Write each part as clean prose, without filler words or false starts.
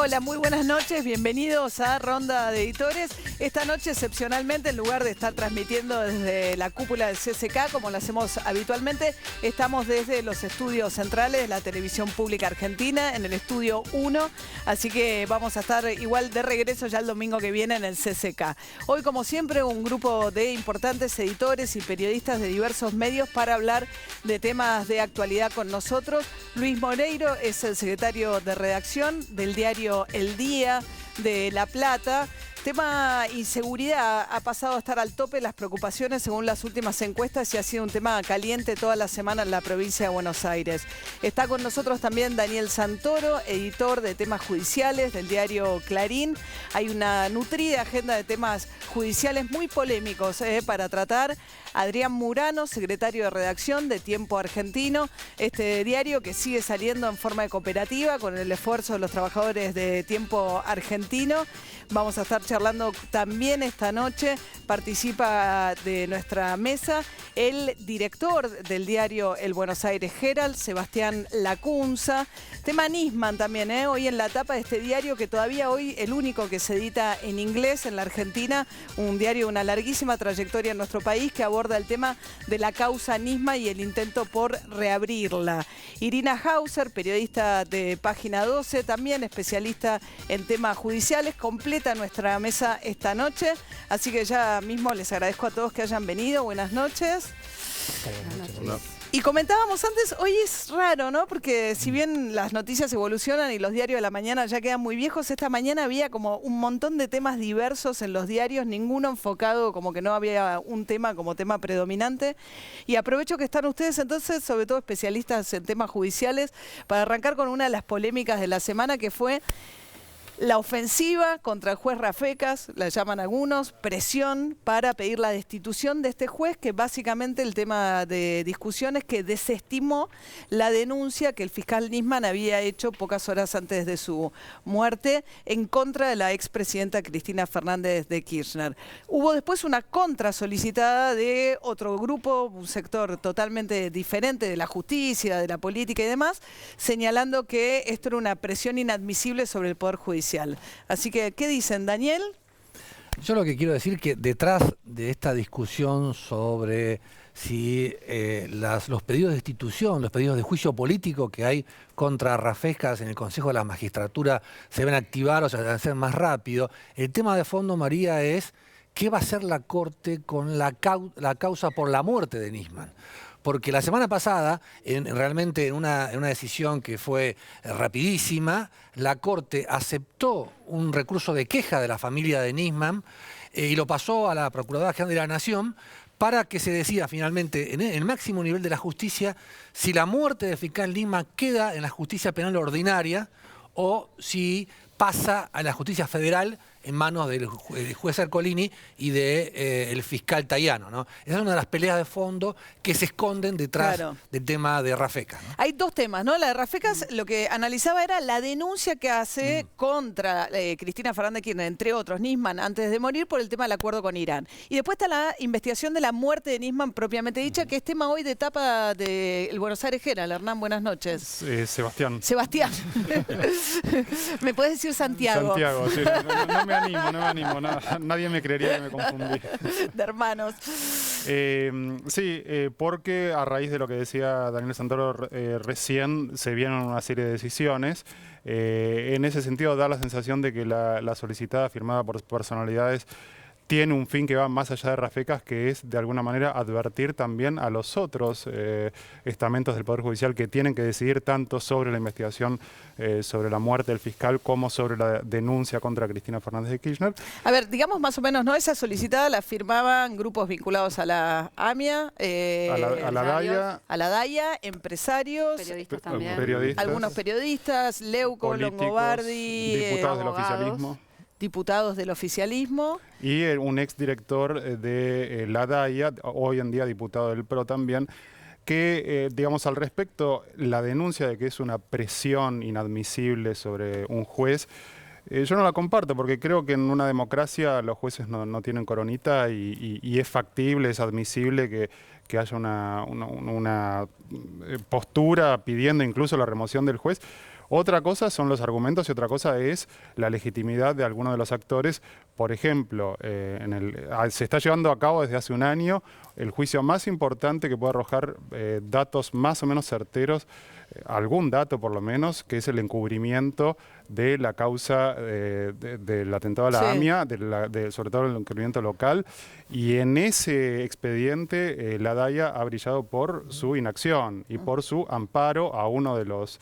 Hola, muy buenas noches, bienvenidos a Ronda de Editores. Esta noche, excepcionalmente, en lugar de estar transmitiendo desde la cúpula del CCK, como lo hacemos habitualmente, estamos desde los estudios centrales de la Televisión Pública Argentina, en el Estudio 1, así que vamos a estar igual de regreso ya el domingo que viene en el CCK. Hoy, como siempre, un grupo de importantes editores y periodistas de diversos medios para hablar de temas de actualidad con nosotros. Luis Moreiro es el secretario de redacción del diario El Día de La Plata. Tema inseguridad ha pasado a estar al tope de las preocupaciones según las últimas encuestas y ha sido un tema caliente toda la semana en la provincia de Buenos Aires. Está con nosotros también Daniel Santoro, editor de temas judiciales del diario Clarín. Hay una nutrida agenda de temas judiciales muy polémicos para tratar. Adrián Murano, secretario de redacción de Tiempo Argentino, este diario que sigue saliendo en forma de cooperativa con el esfuerzo de los trabajadores de Tiempo Argentino. Vamos a estar charlando también esta noche, participa de nuestra mesa el director del diario El Buenos Aires Herald, Sebastián Lacunza. Tema Nisman también, hoy en la tapa de este diario que todavía hoy el único que se edita en inglés en la Argentina, un diario de una larguísima trayectoria en nuestro país que aborda el tema de la causa Nisman y el intento por reabrirla. Irina Hauser, periodista de Página 12, también especialista en temas judiciales, completa nuestra mesa esta noche, así que ya mismo les agradezco a todos que hayan venido. Buenas noches. Buenas noches. Hola. Y comentábamos antes, hoy es raro, ¿no? Porque si bien las noticias evolucionan y los diarios de la mañana ya quedan muy viejos, esta mañana había como un montón de temas diversos en los diarios, ninguno enfocado, como que no había un tema como tema predominante. Y aprovecho que están ustedes entonces, sobre todo especialistas en temas judiciales, para arrancar con una de las polémicas de la semana que fue la ofensiva contra el juez Rafecas, la llaman algunos, presión para pedir la destitución de este juez, que básicamente el tema de discusión es que desestimó la denuncia que el fiscal Nisman había hecho pocas horas antes de su muerte en contra de la expresidenta Cristina Fernández de Kirchner. Hubo después una contra solicitada de otro grupo, un sector totalmente diferente de la justicia, de la política y demás, señalando que esto era una presión inadmisible sobre el Poder Judicial. Así que, ¿qué dicen, Daniel? Yo lo que quiero decir que detrás de esta discusión sobre si los pedidos de destitución, los pedidos de juicio político que hay contra Rafecas en el Consejo de la Magistratura se deben activar o se deben hacer más rápido, el tema de fondo, María, es ¿qué va a hacer la Corte con la causa por la muerte de Nisman? Porque la semana pasada, realmente en una decisión que fue rapidísima, la Corte aceptó un recurso de queja de la familia de Nisman y lo pasó a la Procuradora General de la Nación para que se decida finalmente en el máximo nivel de la justicia si la muerte del fiscal Nisman queda en la justicia penal ordinaria o si pasa a la justicia federal en manos del juez Ercolini y del fiscal Tayano, ¿no? Esa es una de las peleas de fondo que se esconden detrás del tema de Rafecas, ¿no? Hay dos temas, ¿no? La de Rafecas, lo que analizaba era la denuncia que hace contra Cristina Fernández de Kirchner, entre otros, Nisman, antes de morir, por el tema del acuerdo con Irán. Y después está la investigación de la muerte de Nisman propiamente dicha, que es tema hoy de etapa del Buenos Aires Herald. Hernán, buenas noches. Sebastián. Sebastián. ¿Me puedes decir Santiago? Santiago, sí. No me animo. Nadie me creería que me confundí. De hermanos. Porque a raíz de lo que decía Daniel Santoro recién, se vienen una serie de decisiones. En ese sentido, da la sensación de que la solicitada firmada por personalidades tiene un fin que va más allá de Rafecas, que es de alguna manera advertir también a los otros estamentos del Poder Judicial que tienen que decidir tanto sobre la investigación sobre la muerte del fiscal como sobre la denuncia contra Cristina Fernández de Kirchner. A ver, digamos más o menos, ¿no? Esa solicitada la firmaban grupos vinculados a la AMIA, a la DAIA, empresarios, periodistas también. Algunos periodistas, Leuco, políticos, Longobardi, diputados del oficialismo. Diputados del oficialismo. Y un exdirector de la DAIA, hoy en día diputado del PRO también, que, digamos, al respecto, la denuncia de que es una presión inadmisible sobre un juez, yo no la comparto porque creo que en una democracia los jueces no tienen coronita y es factible, es admisible que haya una postura pidiendo incluso la remoción del juez, Otra cosa son los argumentos y otra cosa es la legitimidad de algunos de los actores. Por ejemplo, se está llevando a cabo desde hace un año el juicio más importante que puede arrojar datos más o menos certeros, algún dato por lo menos, que es el encubrimiento de la causa del atentado a la AMIA, sobre todo el encubrimiento local. Y en ese expediente la DAIA ha brillado por su inacción y por su amparo a uno de los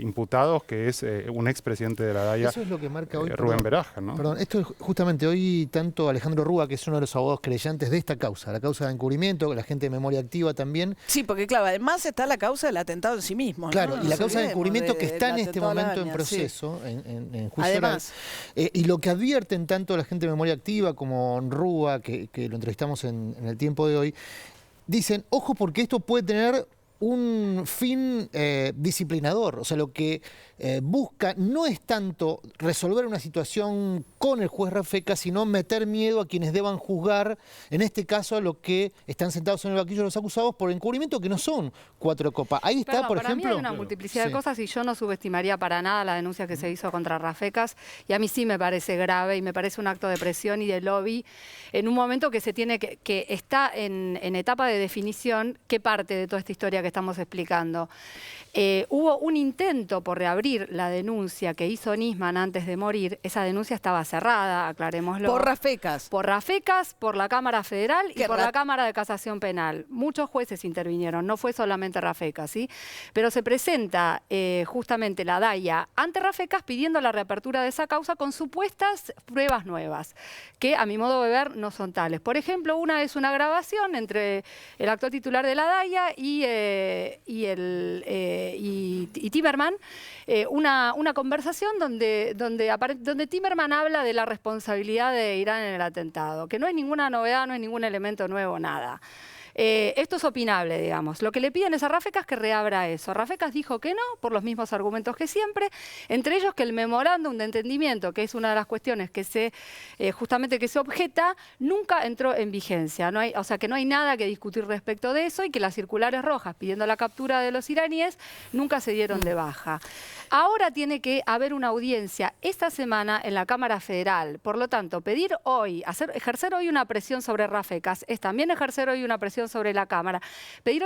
imputados, que es un expresidente de la DAIA, eso es lo que marca hoy, Rubén Beraja, ¿no? Perdón, esto es justamente hoy tanto Alejandro Rúa, que es uno de los abogados creyentes de esta causa, la causa de encubrimiento, la gente de memoria activa también. Sí, porque claro, además está la causa del atentado en sí mismo, ¿no? Claro, No y la nos causa de olvidemos encubrimiento que está en este atentado a la momento en AMIA, proceso, sí. en juicio oral. Además. Y lo que advierten tanto la gente de memoria activa como Rúa, que lo entrevistamos en el tiempo de hoy, dicen, ojo porque esto puede tener un fin disciplinador. O sea, lo que busca no es tanto resolver una situación con el juez Rafecas, sino meter miedo a quienes deban juzgar, en este caso a los que están sentados en el banquillo de los acusados por encubrimiento, que no son cuatro copas. Ahí está, por para ejemplo... mí hay una multiplicidad de cosas y yo no subestimaría para nada la denuncia que se hizo contra Rafecas, y a mí sí me parece grave y me parece un acto de presión y de lobby en un momento que se tiene que está en etapa de definición qué parte de toda esta historia que estamos explicando. Hubo un intento por reabrir la denuncia que hizo Nisman antes de morir. Esa denuncia estaba cerrada, aclarémoslo. Por Rafecas. Por Rafecas, por la Cámara Federal y por la Cámara de Casación Penal. Muchos jueces intervinieron, no fue solamente Rafecas, ¿sí? Pero se presenta justamente la DAIA ante Rafecas pidiendo la reapertura de esa causa con supuestas pruebas nuevas, que a mi modo de ver no son tales. Por ejemplo, una es una grabación entre el actual titular de la DAIA y Timerman, una conversación donde Timerman habla de la responsabilidad de Irán en el atentado, que no es ninguna novedad, no es ningún elemento nuevo, nada. Esto es opinable, digamos. Lo que le piden es a Rafecas que reabra eso. Rafecas dijo que no, por los mismos argumentos que siempre, entre ellos que el memorándum de entendimiento, que es una de las cuestiones que justamente que se objeta, nunca entró en vigencia. O sea, que no hay nada que discutir respecto de eso y que las circulares rojas pidiendo la captura de los iraníes nunca se dieron de baja. Ahora tiene que haber una audiencia esta semana en la Cámara Federal. Por lo tanto, pedir hoy, ejercer hoy una presión sobre Rafecas es también ejercer hoy una presión sobre la Cámara. Pedir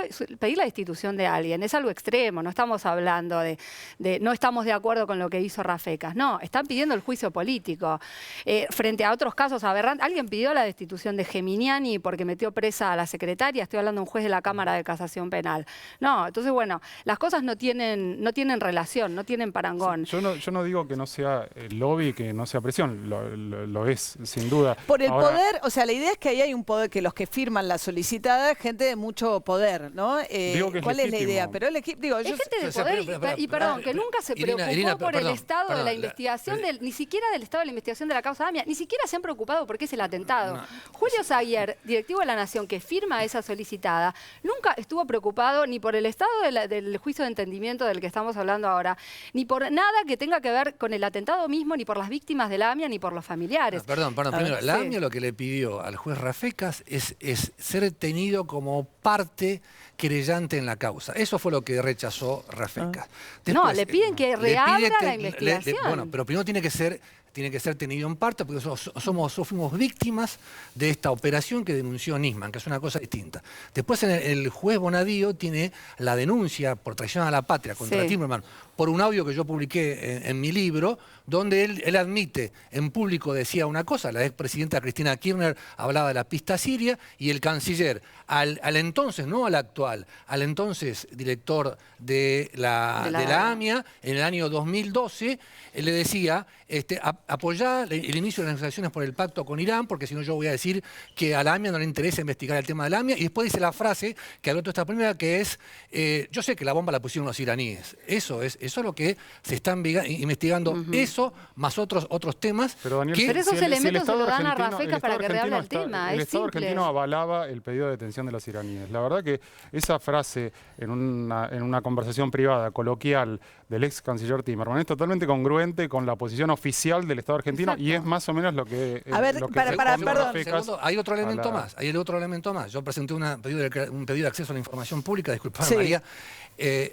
la destitución de alguien es algo extremo, no estamos hablando no estamos de acuerdo con lo que hizo Rafecas. No, están pidiendo el juicio político. Frente a otros casos aberrantes, alguien pidió la destitución de Geminiani porque metió presa a la secretaria, estoy hablando de un juez de la Cámara de Casación Penal. No, entonces bueno, las cosas no tienen relación, no tienen parangón. Sí, yo no digo que no sea lobby, que no sea presión, lo es, sin duda. Por el poder, o sea, la idea es que ahí hay un poder, que los que firman la solicitada, gente de mucho poder, ¿no? ¿Cuál es la idea? Pero el equipo, digo, es gente de poder y perdón, que nunca se preocupó por el estado de la investigación, ni siquiera del estado de la investigación de la causa AMIA, ni siquiera se han preocupado porque es el atentado. Julio Saguier, directivo de la Nación, que firma esa solicitada, nunca estuvo preocupado ni por el estado del juicio de entendimiento del que estamos hablando ahora, ni por nada que tenga que ver con el atentado mismo, ni por las víctimas de la AMIA, ni por los familiares. Perdón, primero, la AMIA lo que le pidió al juez Rafecas es ser tenido como parte querellante en la causa. Eso fue lo que rechazó Rafecas. Después, no, le piden que reabra la investigación. Bueno, pero primero tiene que ser tenido en parte porque fuimos víctimas de esta operación que denunció Nisman, que es una cosa distinta. Después el juez Bonadío tiene la denuncia por traición a la patria contra Timerman por un audio que yo publiqué en mi libro, donde él admite, en público decía una cosa, la expresidenta Cristina Kirchner hablaba de la pista siria, y el canciller, al entonces, no al actual, al entonces director de la AMIA, en el año 2012, le decía, apoyá el inicio de las negociaciones por el pacto con Irán, porque si no yo voy a decir que a la AMIA no le interesa investigar el tema de la AMIA, y después dice la frase que habló toda esta primera, que es, yo sé que la bomba la pusieron los iraníes. Eso es lo que se está investigando, eso más otros temas. Pero, Daniel, pero esos elementos se lo dan a Rafecas para que reabra el tema. El Estado argentino avalaba el pedido de detención de los iraníes. La verdad que esa frase en una conversación privada, coloquial, del ex canciller Timerman es totalmente congruente con la posición oficial del Estado argentino, Exacto. y es más o menos lo que... A ver, lo que para, responde perdón. Rafecas Segundo, hay otro elemento a la- más. Hay el otro elemento más. Yo presenté un pedido de acceso a la información pública, disculpame, Sí. María,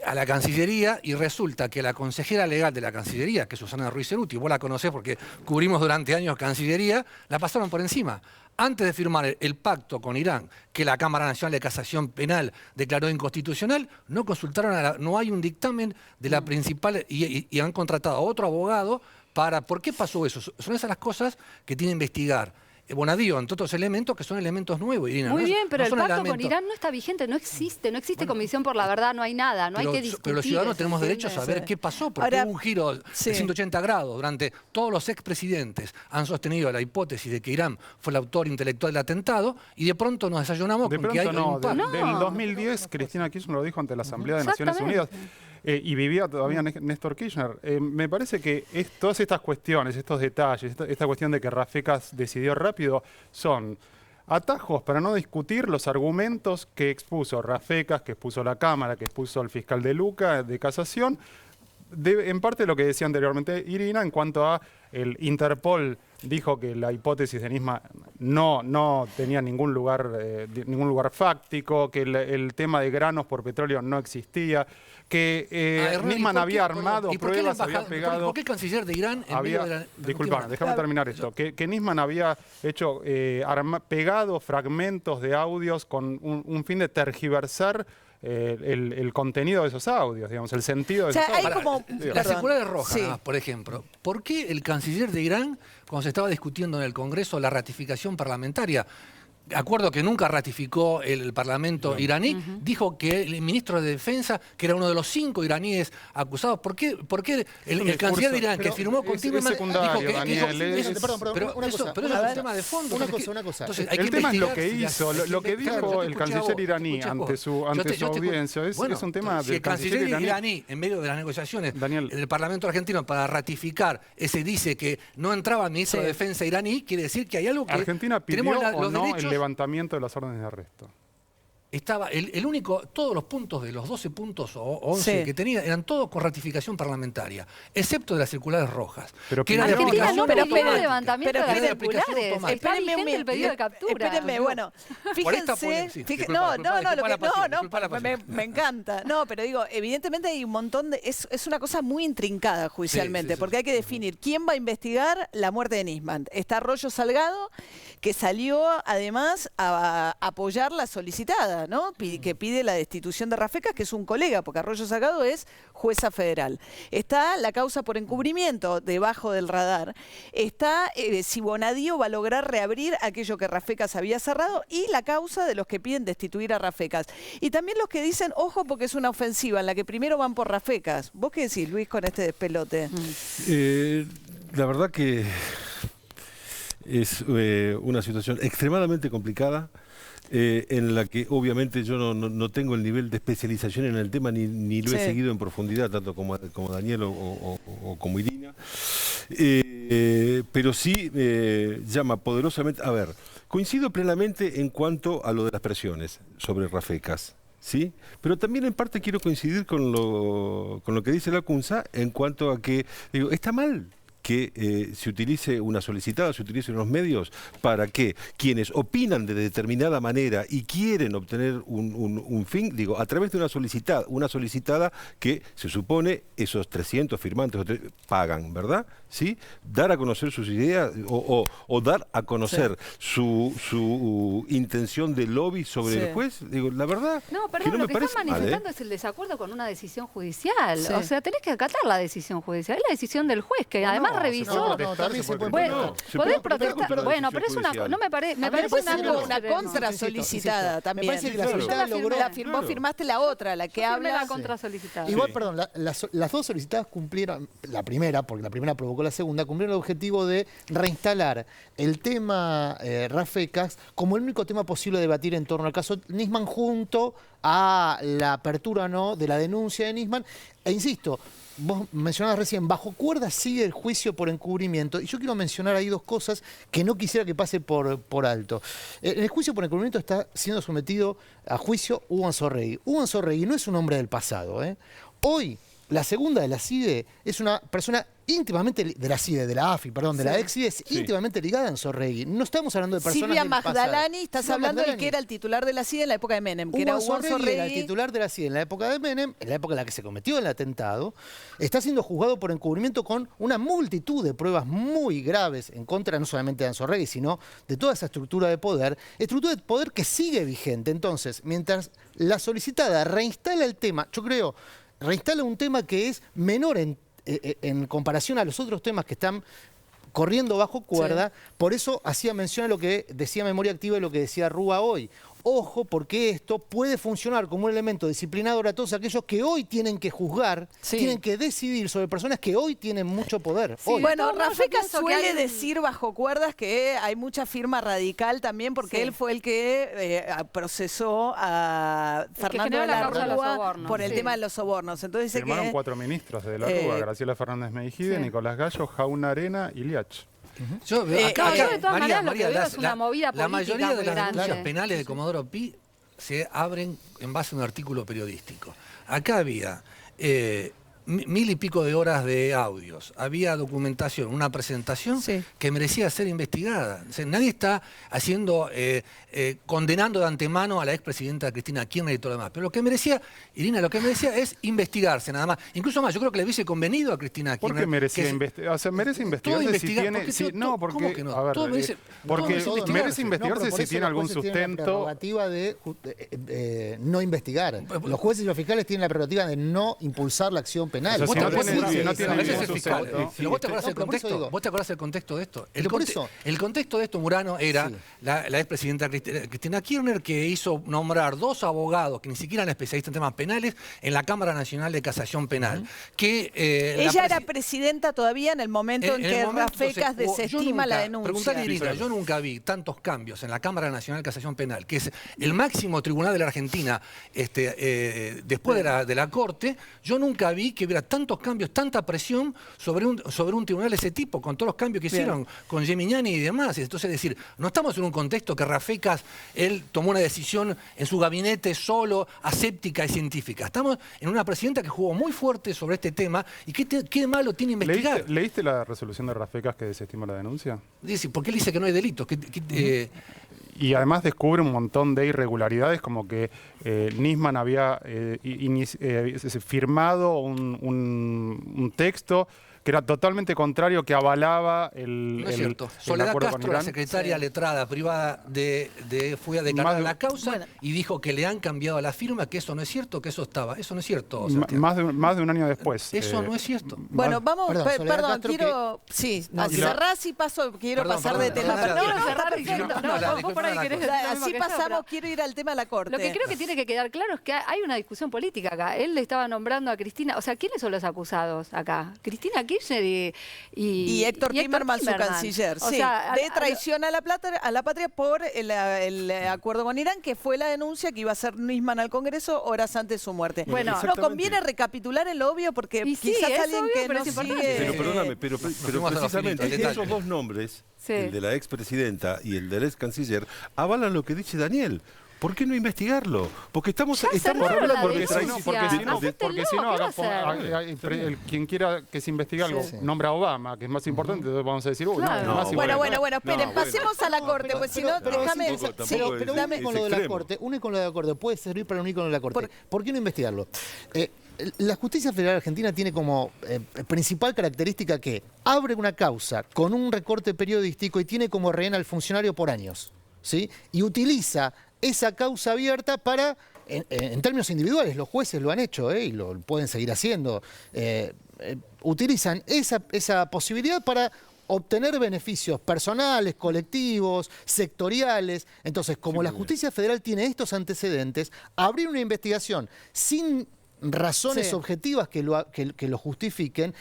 a la Cancillería, y resulta que la consejera legal de la Cancillería, que es Susana Ruiz Ceruti, vos la conocés porque cubrimos durante años Cancillería, la pasaron por encima. Antes de firmar el pacto con Irán, que la Cámara Nacional de Casación Penal declaró inconstitucional, no consultaron, no hay un dictamen de la principal, y han contratado a otro abogado para... ¿Por qué pasó eso? Son esas las cosas que tiene que investigar Bonadío, entre otros elementos que son elementos nuevos, Irina. Muy no bien, pero el son pacto con elementos- Irán no está vigente, no existe Comisión por la Verdad, no hay nada, no hay que discutir. Pero los ciudadanos eso, tenemos derecho a ¿entiendes? saber Sí. qué pasó, porque Ahora, hubo un giro sí. de 180 grados. Durante todos los expresidentes han sostenido la hipótesis de que Irán fue el autor intelectual del atentado, y de pronto nos desayunamos De con que hay pronto un no, pacto. del 2010 Cristina Kirchner lo dijo ante la Asamblea de Naciones Unidas. Exactamente. Y vivía todavía Néstor Kirchner. Me parece que todas estas cuestiones, estos detalles, esta cuestión de que Rafecas decidió rápido, son atajos para no discutir los argumentos que expuso Rafecas, que expuso la Cámara, que expuso el fiscal de Luca de casación, en parte lo que decía anteriormente Irina en cuanto a el Interpol dijo que la hipótesis de Nisman no tenía ningún lugar fáctico, que el tema de granos por petróleo no existía, que Hernán, ¿y Nisman por qué- había perdón, armado ¿y por qué la pruebas, había embajada- pegado... ¿Por qué el canciller de Irán en medio de la... Disculpa, déjame terminar esto. Que Nisman había hecho pegado fragmentos de audios con un fin de tergiversar el contenido de esos audios, digamos, el sentido de O sea, esos hay audios. como... La Perdón. circular de Roja, Sí. nada más, por ejemplo. ¿Por qué el canciller de Irán, cuando se estaba discutiendo en el Congreso la ratificación parlamentaria, acuerdo que nunca ratificó el Parlamento iraní, dijo que el ministro de Defensa, que era uno de los 5 iraníes acusados, ¿por qué el canciller de Irán, que pero firmó es continuamente, secundario, dijo que Daniel, es- Perdón, pero una eso, cosa. pero Una eso es cosa. un tema de fondo. Una entonces, cosa, una cosa. entonces hay que El tema es lo investigar, que hizo, lo que claro, yo dijo te el escuché a canciller vos, iraní te escuché a vos. ante su Yo te escuché- audiencia. Es un tema si del el canciller canciller iraní, en medio de las negociaciones Daniel. en el Parlamento argentino para ratificar dice que no entraba el ministro Sí. de Defensa iraní, quiere decir que hay algo que ¿Argentina pidió tenemos o los no derechos. el levantamiento de las órdenes de arresto? Estaba el único, todos los puntos de los 12 puntos o 11 Sí. que tenía eran todos con ratificación parlamentaria, excepto de las circulares rojas. Pero que era de pidió- Argentina aplicación no pero pidió el esperen, levantamiento pero de las esperen, aplicación circulares. automática. Está Espérenme un vigente el pedido de captura. Espérenme, bueno, Por fíjense, esta polémica, sí, fíjense- disculpa, no, lo disculpa que la pasión, no, disculpa la me pasión. encanta. No, pero digo, evidentemente hay un montón de es una cosa muy intrincada judicialmente, Sí, sí, sí. porque hay que definir quién va a investigar la muerte de Nisman. Está Arroyo Salgado, que salió además a apoyar la solicitada, ¿no? Que pide la destitución de Rafecas, que es un colega, porque Arroyo Salgado es jueza federal. Está la causa por encubrimiento debajo del radar. Está si Bonadío va a lograr reabrir aquello que Rafecas había cerrado, y la causa de los que piden destituir a Rafecas. Y también los que dicen, ojo, porque es una ofensiva en la que primero van por Rafecas. ¿Vos qué decís, Luis, con este despelote? La verdad que es una situación extremadamente complicada, en la que obviamente yo no tengo el nivel de especialización en el tema, ni lo he Sí. seguido en profundidad, tanto como Daniel o como Irina. Pero sí llama poderosamente... A ver, coincido plenamente en cuanto a lo de las presiones sobre Rafecas, ¿sí? Pero también en parte quiero coincidir con lo que dice la CUNSA en cuanto a que, digo, está mal que se utilice una solicitada, se utilicen unos medios para que quienes opinan de determinada manera y quieren obtener un fin, digo, a través de una solicitada que se supone esos 300 firmantes pagan, ¿verdad? ¿Sí? Dar a conocer sus ideas o dar a conocer su intención de lobby sobre el juez, digo, la verdad No, que perdón, no lo me que parece están mal, manifestando es el desacuerdo con una decisión judicial. Sí. O sea, tenés que acatar la decisión judicial. Es la decisión del juez, que además revisó. también se puede Bueno, Se podés puede protestar protestar. contra la Bueno, pero es decisión una. judicial. No me, me A mí me parece parece una una cosa. contra solicitada también. Me parece que la Claro. solicitada Yo la logró... firmé. Vos firmaste la otra, la que Yo firmé habla... la contra solicitada. Igual, Sí. perdón, las dos solicitadas cumplieron, la primera, porque la primera provocó la segunda, cumplieron el objetivo de reinstalar el tema Rafecas como el único tema posible de debatir en torno al caso Nisman, junto a la apertura o no de la denuncia de Nisman. E insisto, vos mencionabas recién, bajo cuerda sigue el juicio por encubrimiento, y yo quiero mencionar ahí dos cosas que no quisiera que pase por alto. En el juicio por encubrimiento está siendo sometido a juicio Hugo Anzorregui. Hugo Anzorregui no es un hombre del pasado, ¿eh? Hoy, la segunda de la CIDE es una persona íntimamente, de la CIDE, de la AFI, perdón, de la ex-CIDE, es íntimamente ligada a Anzoregui. No estamos hablando de personas Silvia del pasado. Magdalani, estás Silvia hablando del Magdalani. que era el titular de la CIDE en la época de Menem, que Hugo era Hugo Anzoregui era el Anzoregui. titular de la CIDE en la época de Menem, en la época en la que se cometió el atentado, está siendo juzgado por encubrimiento con una multitud de pruebas muy graves en contra no solamente de Anzoregui, sino de toda esa estructura de poder que sigue vigente. Entonces, mientras la solicitada reinstala el tema, yo creo, reinstala un tema que es menor en comparación a los otros temas que están corriendo bajo cuerda, por eso hacía mención a lo que decía Memoria Activa y lo que decía Rúa hoy. Ojo, porque esto puede funcionar como un elemento disciplinador a todos aquellos que hoy tienen que juzgar, tienen que decidir sobre personas que hoy tienen mucho poder. Sí, hoy. Bueno, No, yo Rafecas pienso que suele hay un- decir bajo cuerdas que hay mucha firma radical también, porque él fue el que procesó a Fernando generó de la la causa de los Rúa sobornos, por el sí. tema de los sobornos. Entonces dice Firmaron que 4 ministros de la Rúa, Graciela Fernández Meijide, Nicolás Gallo, Jauna Arena y Liach. Yo veo no, yo de todas maneras lo que veo es una movida la política mayoría de muy las grande. denuncias penales de Comodoro Pi se abren en base a un artículo periodístico. Acá había 1000 y pico de horas de audios, había documentación, una presentación que merecía ser investigada. O sea, nadie está haciendo, condenando de antemano a la expresidenta Cristina Kirchner y todo lo demás. Pero lo que merecía, Irina, lo que merecía es investigarse nada más. Incluso más, yo creo que le hubiese convenido a Cristina ¿Por Kirchner. qué merecía investigarse? O sea, merece investigarse si tiene... porque si- todo- no, ¿cómo porque... que no? A ver, Todo merece- porque todo merece merece investigarse. investigarse por si eso tiene los algún jueces tienen la sustento... prerrogativa de no investigar. Los jueces y los fiscales tienen la prerrogativa de no impulsar la acción penal. O sea, Vos si te no acordás- tiene- si no sí, tiene a veces ningún es fiscal. sustento. Pero vos te acordás No, el pero por eso contexto. digo. ¿Vos te acordás el contexto de esto? Pero por eso. El contexto de esto, Murano, era Sí. la expresidenta Cristina Kirchner, que hizo nombrar 2 abogados que ni siquiera eran especialistas en temas penales en la Cámara Nacional de Casación Penal. ella era presidenta todavía en el momento en que el momento, Rafecas entonces, desestima la denuncia. Preguntale a Irina, yo nunca vi tantos cambios en la Cámara Nacional de Casación Penal, que es el máximo tribunal de la Argentina después de la Corte. Yo nunca vi que hubiera tantos cambios, tanta presión sobre un tribunal de ese tipo, con todos los cambios que hicieron con Gemignani y demás. Entonces, es decir, no estamos en un contexto que Rafecas, él tomó una decisión en su gabinete solo, aséptica y científica. Estamos en una presidenta que jugó muy fuerte sobre este tema. ¿Y qué malo tiene investigar? ¿Leíste la resolución de Rafecas que desestima la denuncia? Dice, porque él dice que no hay delitos. Y además descubre un montón de irregularidades, como que Nisman había firmado un texto que era totalmente contrario, que avalaba No es cierto. el Soledad acuerdo Castro, con la Irán. secretaria letrada privada fue a declarar la causa Bueno. y dijo que le han cambiado la firma, que eso no es cierto, que eso estaba. Eso no es cierto. Ma- Santiago. más de un año después. Eso no es cierto. Bueno, vamos, Perdón, Soledad perdón, Castro, quiero... Sí, No, así y la- cerrás y paso, quiero Perdón, pasar de perdón, tema. perdón, Pero perdón, no, está cerrar, perfecto. no, la vos disculpa, por ahí la querés cosa. decir lo mismo Así que yo, pasamos, pero- quiero ir al tema de la Corte. Lo que creo que tiene que quedar claro es que hay una discusión política acá. Él le estaba nombrando a Cristina, o sea, ¿quiénes son los acusados acá? Cristina Kirchner Y Héctor Timerman, su canciller, O sí, sea, de traición a la patria por el acuerdo con Irán, que fue la denuncia que iba a hacer Nisman al Congreso horas antes de su muerte. Bueno, nos exactamente. conviene recapitular el obvio porque Y sí, quizás es alguien obvio, que pero no es importante. sigue... Pero perdóname, pero fuimos a lo precisamente finito, al esos detalle. 2 nombres, Sí. el de la expresidenta y el del ex canciller, avalan lo que dice Daniel. ¿Por qué no investigarlo? Porque estamos cerraron hablando la porque denuncia. porque si no, ¿Qué va a hacer? Quien quiera que se investigue algo, Sí. nombra a Obama, que es más importante, entonces vamos a decir, uy, Claro. no, No, más Bueno, igual. bueno, esperen, No, pasemos a la Corte, pues si no, déjame... tampoco Sí, es- Pero dame- une con lo de la extremo. Corte, puede servir para unir con lo de la Corte. ¿Por qué no investigarlo? La justicia federal argentina tiene como principal característica que abre una causa con un recorte periodístico y tiene como rehén al funcionario por años, ¿sí? Y utiliza esa causa abierta para, en términos individuales, los jueces lo han hecho, y lo pueden seguir haciendo, utilizan esa posibilidad para obtener beneficios personales, colectivos, sectoriales. Entonces, como la justicia federal tiene estos antecedentes, abrir una investigación sin razones Sí. objetivas que lo justifiquen,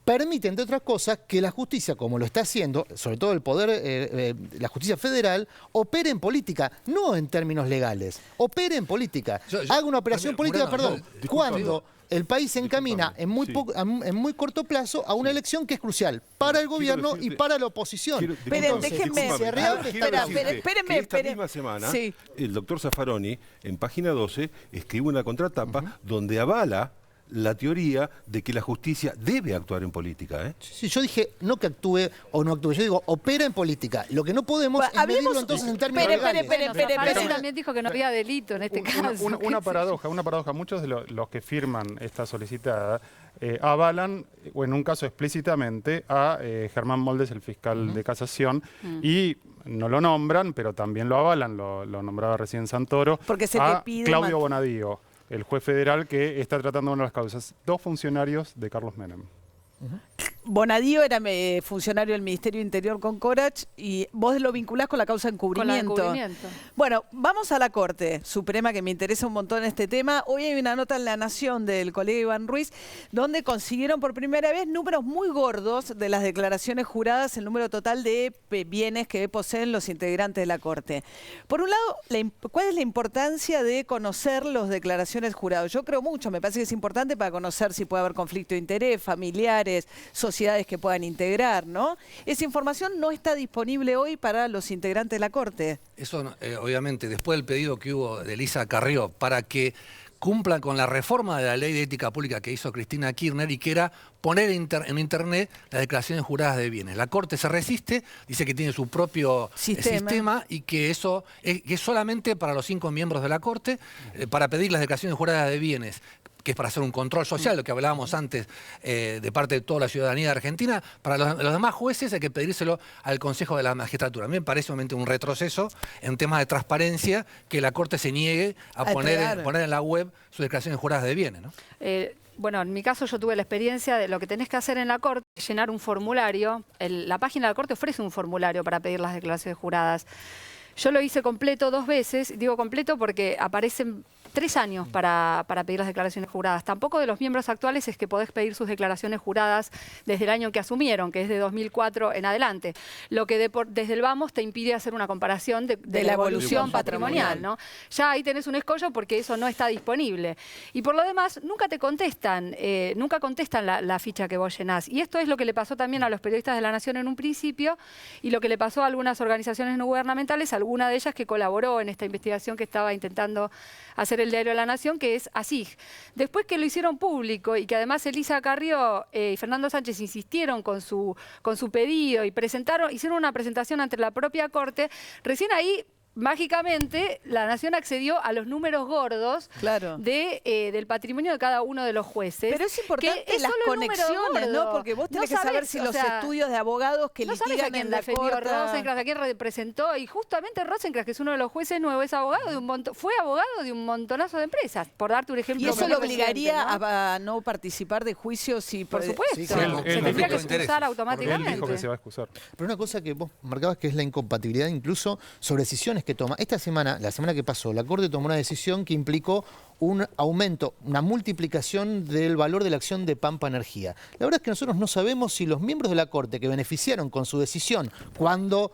permite, entre otras cosas, que la justicia, como lo está haciendo, sobre todo el poder, la justicia federal, opere en política, no en términos legales, opere en política. Haga una operación política, Murano, cuando el país se encamina en muy corto plazo a una elección que es crucial para el gobierno y para la oposición. Esperen, déjenme- se reabre espera, esta- espérenme, Esta esperen. misma semana, Sí. el doctor Zaffaroni, en página 12, escribe una contratapa donde avala la teoría de que la justicia debe actuar en política. Sí, yo dije no que actúe o no actúe, yo digo opera en política. Lo que no podemos Bueno, es medirlo hablemos- entonces en términos Espere, legales. espere, Bueno, Zaffaroni pero- también dijo que no había delito en este caso. Una paradoja. Muchos de los que firman esta solicitada avalan, o en un caso explícitamente, a Germán Moldes, el fiscal de casación, y no lo nombran, pero también lo avalan, lo nombraba recién Santoro, Porque se te a pide Claudio Bonadío, el juez federal que está tratando una de las causas. 2 funcionarios de Carlos Menem. Bonadío era funcionario del Ministerio Interior con Corach y vos lo vinculás con la causa de Con la de encubrimiento. encubrimiento. Bueno, vamos a la Corte Suprema, que me interesa un montón este tema. Hoy hay una nota en La Nación del colega Iván Ruiz, donde consiguieron por primera vez números muy gordos de las declaraciones juradas, el número total de bienes que poseen los integrantes de la Corte. Por un lado, ¿cuál es la importancia de conocer las declaraciones juradas? Yo creo mucho, me parece que es importante para conocer si puede haber conflicto de interés, familiares, sociedades que puedan integrar, ¿no? Esa información no está disponible hoy para los integrantes de la Corte. Eso, obviamente, después del pedido que hubo de Elisa Carrió para que cumplan con la reforma de la ley de ética pública que hizo Cristina Kirchner y que era poner en Internet las declaraciones juradas de bienes. La Corte se resiste, dice que tiene su propio sistema y que eso es solamente para los 5 miembros de la Corte, para pedir las declaraciones juradas de bienes, que es para hacer un control social, lo que hablábamos antes de parte de toda la ciudadanía de Argentina. Para los demás jueces hay que pedírselo al Consejo de la Magistratura. A mí me parece obviamente un retroceso en temas de transparencia que la Corte se niegue a poner en la web sus declaraciones juradas de bienes, ¿no? Bueno, en mi caso yo tuve la experiencia de lo que tenés que hacer en la Corte, llenar un formulario. La página de la Corte ofrece un formulario para pedir las declaraciones juradas. Yo lo hice completo 2 veces, digo completo porque aparecen 3 años para pedir las declaraciones juradas. Tampoco de los miembros actuales es que podés pedir sus declaraciones juradas desde el año que asumieron, que es de 2004 en adelante. Lo que desde el Vamos te impide hacer una comparación de la evolución patrimonial, ¿no? Ya ahí tenés un escollo porque eso no está disponible. Y por lo demás, nunca te contestan, nunca contestan la ficha que vos llenás. Y esto es lo que le pasó también a los periodistas de La Nación en un principio y lo que le pasó a algunas organizaciones no gubernamentales, alguna de ellas que colaboró en esta investigación que estaba intentando hacer el diario La Nación, que es ASIG. Después que lo hicieron público y que además Elisa Carrió y Fernando Sánchez insistieron con su pedido y hicieron una presentación ante la propia Corte, recién ahí mágicamente La Nación accedió a los números gordos del patrimonio de cada uno de los jueces. Pero es importante las conexiones, ¿no? Porque vos tenés que saber si los estudios de abogados que litigan en la Corte... Rosencrantz, a quién representó, y justamente Rosencrantz, que es uno de los jueces nuevos, es abogado fue abogado de un montonazo de empresas, por darte un ejemplo. ¿Y eso lo muy obligaría reciente, ¿no? a no participar de juicios? Por supuesto, Sí, se claro. tendría que excusar automáticamente. Él dijo que se va a excusar. Pero una cosa que vos marcabas que es la incompatibilidad incluso sobre decisiones que toma. Esta semana, la semana que pasó, la Corte tomó una decisión que implicó un aumento, una multiplicación del valor de la acción de Pampa Energía. La verdad es que nosotros no sabemos si los miembros de la Corte que beneficiaron con su decisión cuando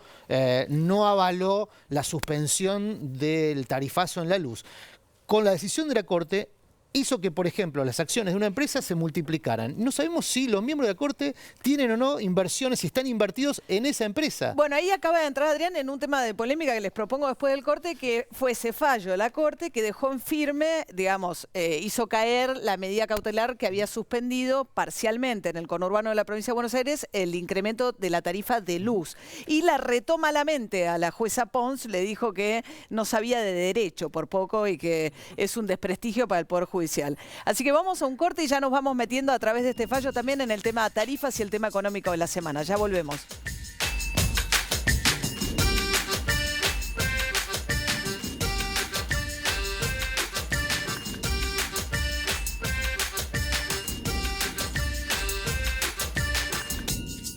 no avaló la suspensión del tarifazo en la luz, con la decisión de la Corte hizo que, por ejemplo, las acciones de una empresa se multiplicaran. No sabemos si los miembros de la Corte tienen o no inversiones, si están invertidos en esa empresa. Bueno, ahí acaba de entrar Adrián en un tema de polémica que les propongo después del corte, que fue ese fallo de la Corte que dejó en firme, digamos, hizo caer la medida cautelar que había suspendido parcialmente en el conurbano de la provincia de Buenos Aires el incremento de la tarifa de luz. Y la retó malamente a la jueza Pons, le dijo que no sabía de derecho por poco y que es un desprestigio para el Poder Judicial. Así que vamos a un corte y ya nos vamos metiendo a través de este fallo también en el tema tarifas y el tema económico de la semana. Ya volvemos.